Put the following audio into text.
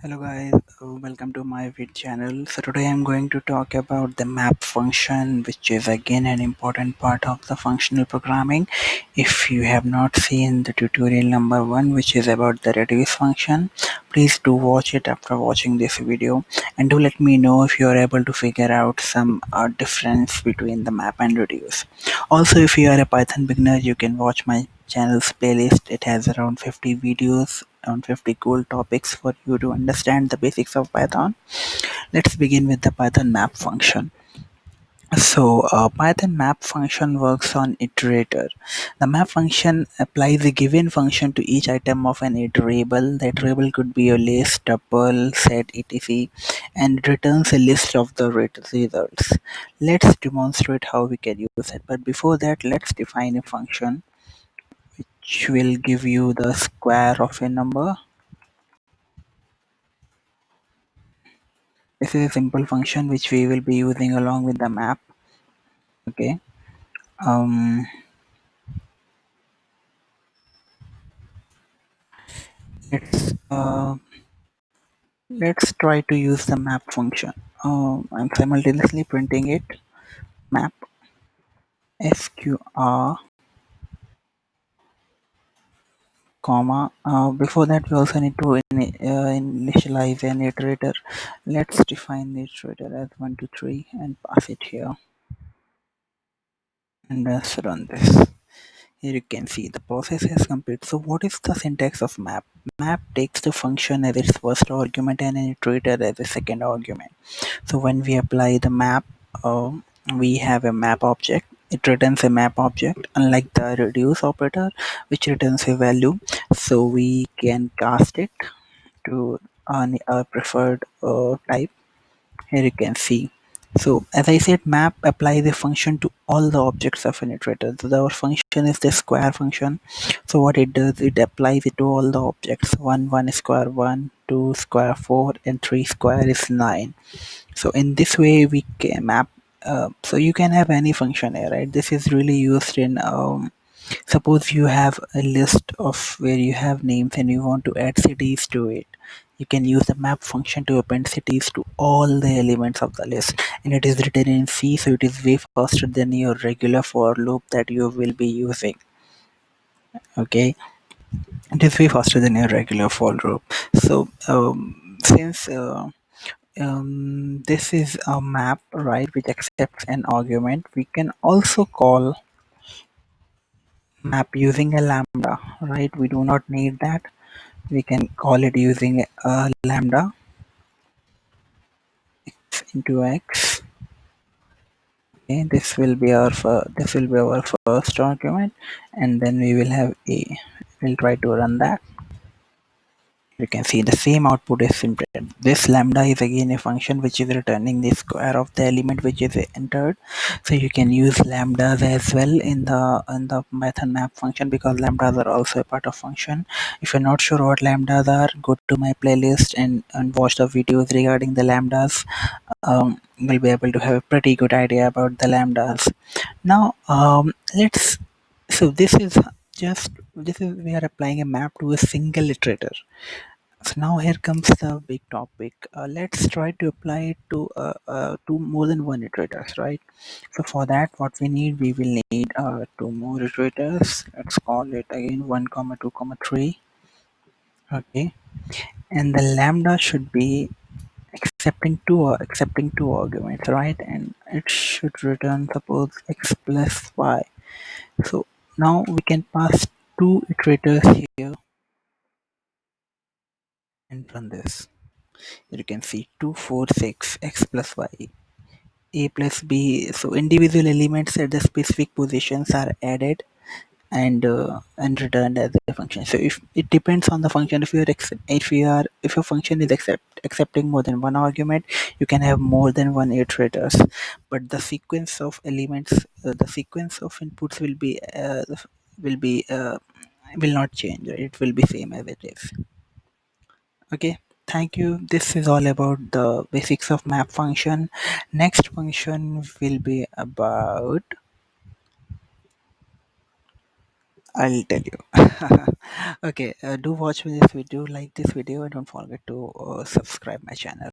Hello guys, welcome to my vid channel. So today I'm going to talk about the map function, which is again an important part of the functional programming. If you have not seen the tutorial number 1, which is about the reduce function, please do watch it after watching this video, and do let me know if you are able to figure out some difference between the map and reduce. Also, if you are a Python beginner, you can watch my channel's playlist. It has around 50 videos on 50 cool topics for you to understand the basics of Python. Let's begin with the Python map function. Python map function works on iterator. The map function applies a given function to each item of an iterable. The iterable could be a list, tuple, set, etc., and it returns a list of the results. Let's demonstrate how we can use it. But before that, let's define a function which will give you the square of a number. This is a simple function which we will be using along with the map. Okay. Um, let's uh, let's try to use the map function. I'm simultaneously printing it. Map sqr comma. Before that, we also need to initialize an iterator. Let's define the iterator as 1, 2, 3 and pass it here. And let's run this. Here you can see the process is complete. So what is the syntax of map? Map takes the function as its first argument and an iterator as a second argument. So when we apply the map, we have a map object. It returns a map object, unlike the reduce operator, which returns a value. So we can cast it to our preferred type. Here you can see. So as I said, map applies a function to all the objects of an iterator. So our function is the square function. So what it does, it applies it to all the objects. 1 square 1, 2 square 4, and 3 square is 9. So in this way we can map. So you can have any function here, right? This is really used in suppose you have a list of where you have names and you want to add cities to it. You can use the map function to append cities to all the elements of the list, and it is written in C, so it is way faster than your regular for loop that you will be using. Okay, it is way faster than your regular for loop. So since this is a map, right, which accepts an argument, we can also call map using a lambda, right? We do not need that. We can call it using a lambda into x. Okay, this will be our first argument, and then we will have a. We'll try to run that. You can see the same output is printed. This lambda is again a function which is returning the square of the element which is entered. So you can use lambdas as well in the method map function, because lambdas are also a part of function. If you're not sure what lambdas are, go to my playlist and watch the videos regarding the lambdas. You'll be able to have a pretty good idea about the lambdas. Now let's. So this is we are applying a map to a single iterator. So now here comes the big topic. Let's try to apply it to more than one iterators, right? So for that, what we will need two more iterators. Let's call it again 1 comma 2 comma 3. Okay, and the lambda should be accepting two arguments, right? And it should return, suppose, x plus y. So now we can pass two iterators here and run this. You can see 2 4 6 x plus y a plus b. So individual elements at the specific positions are added and returned as a function. So if it depends on the function, if your function is accepting more than one argument, you can have more than one iterators, but the sequence of elements, the sequence of inputs will be will not change. It will be same as it is. Okay, thank you. This is all about the basics of map function. Next function will be about I'll tell you. Okay, do watch this video, like this video, and don't forget to subscribe my channel.